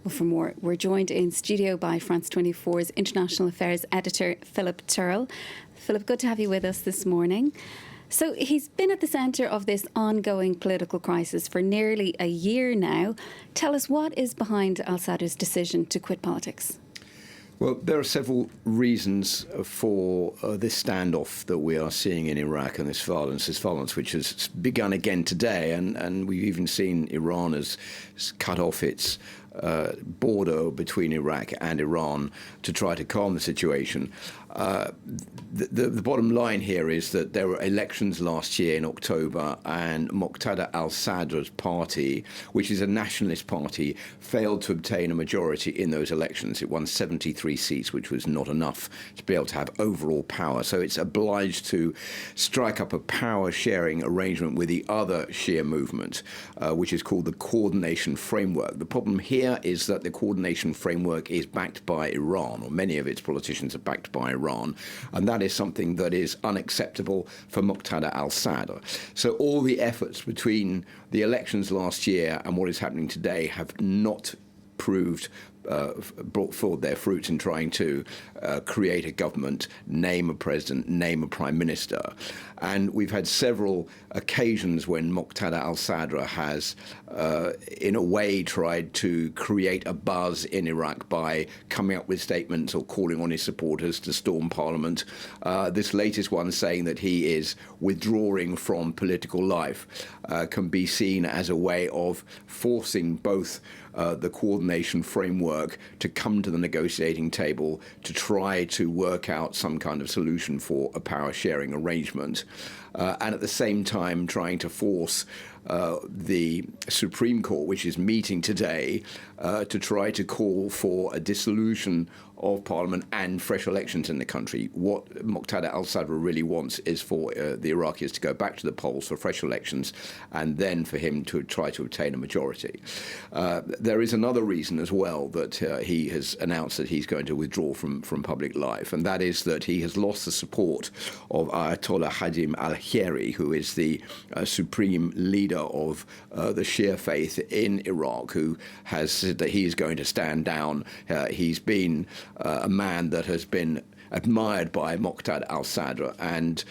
People for More. We're joined in studio by France 24's International Affairs editor, Philip Turle. Philip, good to have you with us this morning. So he's been at the centre of this ongoing political crisis for nearly a year now. Tell us, what is behind al-Sadr's decision to quit politics? Well, there are several reasons for this standoff that we are seeing in Iraq, and this violence which has begun again today. And we've even seen Iran has cut off its border between Iraq and Iran to try to calm the situation. The bottom line here is that there were elections last year in October, and Moqtada al-Sadr's party, which is a nationalist party, failed to obtain a majority in those elections. It won 73 seats, which was not enough to be able to have overall power. So it's obliged to strike up a power-sharing arrangement with the other Shia movement, which is called the Coordination Framework. The problem here is that the Coordination Framework is backed by Iran, or many of its politicians are backed by Iran, and that is something that is unacceptable for Moqtada al-Sadr. So all the efforts between the elections last year and what is happening today have not brought forward their fruits in trying to create a government, name a president, name a prime minister. And we've had several occasions when Moqtada al-Sadr has, in a way, tried to create a buzz in Iraq by coming up with statements or calling on his supporters to storm parliament. This latest one, saying that he is withdrawing from political life, can be seen as a way of forcing both the Coordination Framework to come to the negotiating table to try to work out some kind of solution for a power-sharing arrangement, and at the same time trying to force the Supreme Court, which is meeting today, to try to call for a dissolution of Parliament and fresh elections in the country. What Moqtada al-Sadr really wants is for the Iraqis to go back to the polls for fresh elections, and then for him to try to obtain a majority. There is another reason as well that he has announced that he's going to withdraw from public life, and that is that he has lost the support of Ayatollah Hadim al-Heri, who is the supreme leader of the Shia faith in Iraq, who has said that he is going to stand down. He's been a man that has been admired by Moqtada al-Sadr, and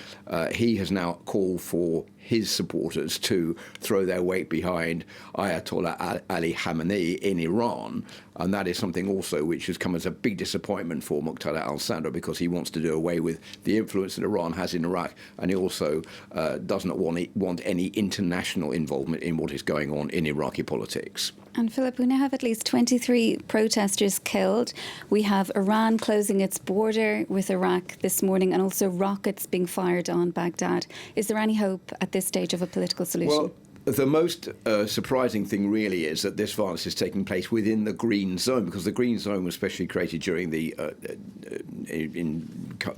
he has now called for his supporters to throw their weight behind Ayatollah Ali Khamenei in Iran. And that is something also which has come as a big disappointment for Moqtada al-Sadr, because he wants to do away with the influence that Iran has in Iraq, and he also does not want any international involvement in what is going on in Iraqi politics. And Philip, we now have at least 23 protesters killed. We have Iran closing its border with Iraq this morning, and also rockets being fired on Baghdad. Is there any hope at this stage of a political solution? Well, the most surprising thing really is that this violence is taking place within the green zone, because the green zone was specially created during the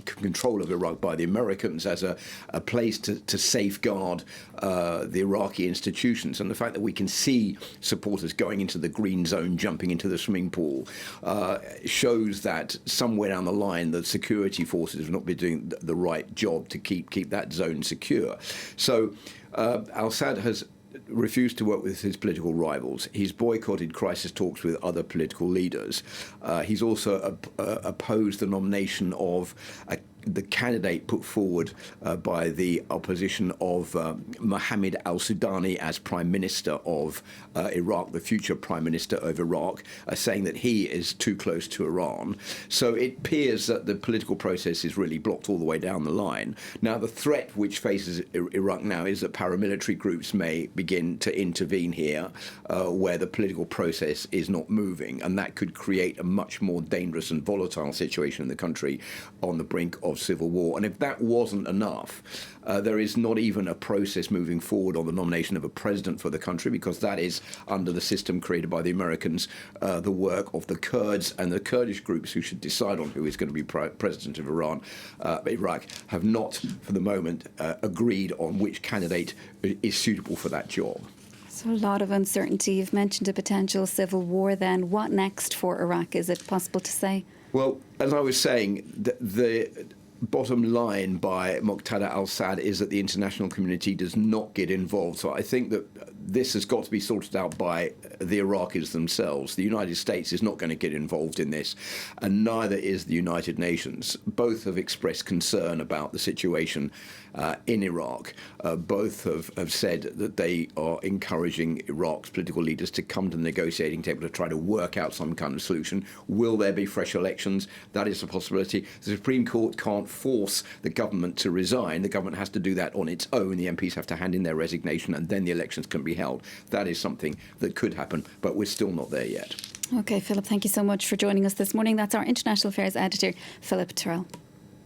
control of Iraq by the Americans as a place to safeguard the Iraqi institutions. And the fact that we can see supporters going into the green zone, jumping into the swimming pool, shows that somewhere down the line the security forces have not been doing the right job to keep that zone secure. So al-Sadr has refused to work with his political rivals. He's boycotted crisis talks with other political leaders. He's also opposed the nomination of the candidate put forward by the opposition of Mohammed al-Sudani as Prime Minister of Iraq, the future Prime Minister of Iraq, saying that he is too close to Iran. So it appears that the political process is really blocked all the way down the line. Now, the threat which faces Iraq now is that paramilitary groups may begin to intervene here, where the political process is not moving, and that could create a much more dangerous and volatile situation in the country on the brink of civil war. And if that wasn't enough, there is not even a process moving forward on the nomination of a president for the country, because that is, under the system created by the Americans, the work of the Kurds, and the Kurdish groups who should decide on who is going to be president of Iraq have not, for the moment, agreed on which candidate is suitable for that job. So a lot of uncertainty. You've mentioned a potential civil war then. What next for Iraq? Is it possible to say? Well, as I was saying, the bottom line by Moqtada al-Sadr is that the international community does not get involved. So I think that this has got to be sorted out by the Iraqis themselves. The United States is not going to get involved in this, and neither is the United Nations. Both have expressed concern about the situation in Iraq. Both have said that they are encouraging Iraq's political leaders to come to the negotiating table to try to work out some kind of solution. Will there be fresh elections? That is a possibility. The Supreme Court can't force the government to resign. The government has to do that on its own. The MPs have to hand in their resignation, and then the elections can be held. That is something that could happen, but we're still not there yet. OK, Philip, thank you so much for joining us this morning. That's our International Affairs Editor, Philip Turle.